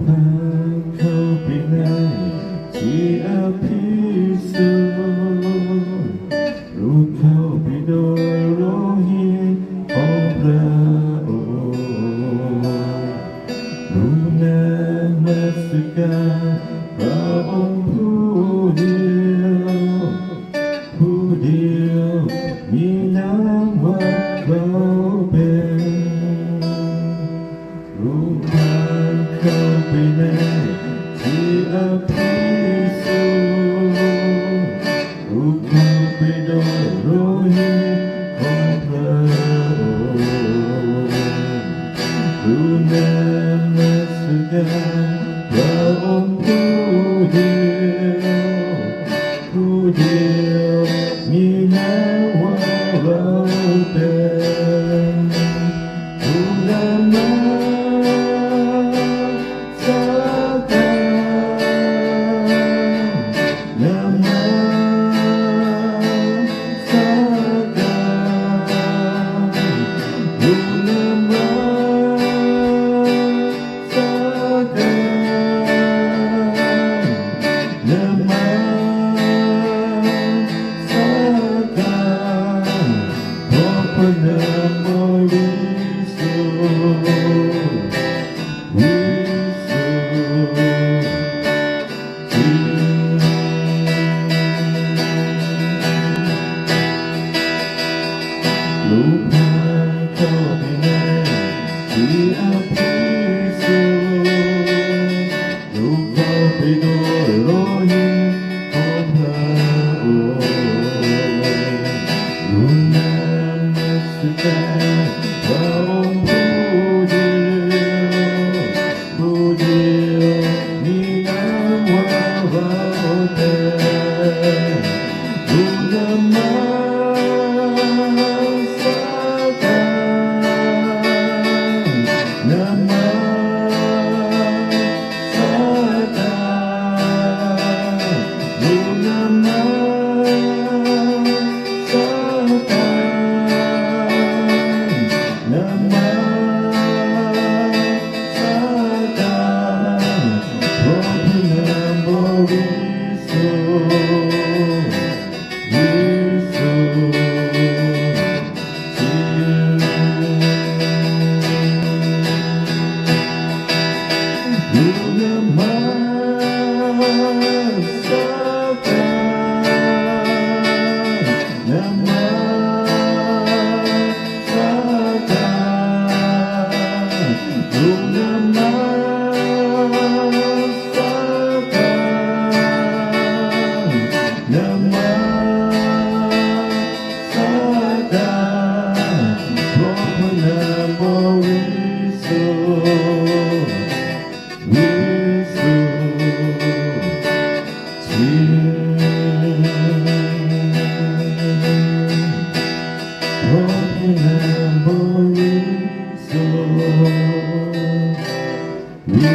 พาเข้าไปในที่อภิสุทธิ์ลูกเข้าไปโดยโลหิตของพระองค์ลูกนมัสการพระองค์ผู้เดียวมีนามว่าเราเป็นลูกพาเข้าไปในที่อภิสุทธิ์ลูกเข้าไปโดยโลหิตของพระองค์ลูกนมัสการพระองค์ผู้เดียวมีนามว่าเราเป็นผู้นมัสการนมัสการผู้นมัสการนมัสการเพราะพระนามบริสุทธิ์วิสุทธิ์จริงลูกพาเข้าไปในที่อภิสุทธิ์ลูกเข้าไปโดยโลหิตของพระองค์ลูกนมัสการพระองค์ผู้เดียวมีนามว่าเราเป็นลูกนมัสการนมัสการลูกนมัสการนมัสการเพราะพระนามบริสุทธิ์วิสุทธิ์จริงลูกนมัสการนมัสการลูกนมัสการนมัสการเพราะพระนามบริสุทธิ์วิสุทธิ์จริงเพราะพระนามบริสุทธิ์วิ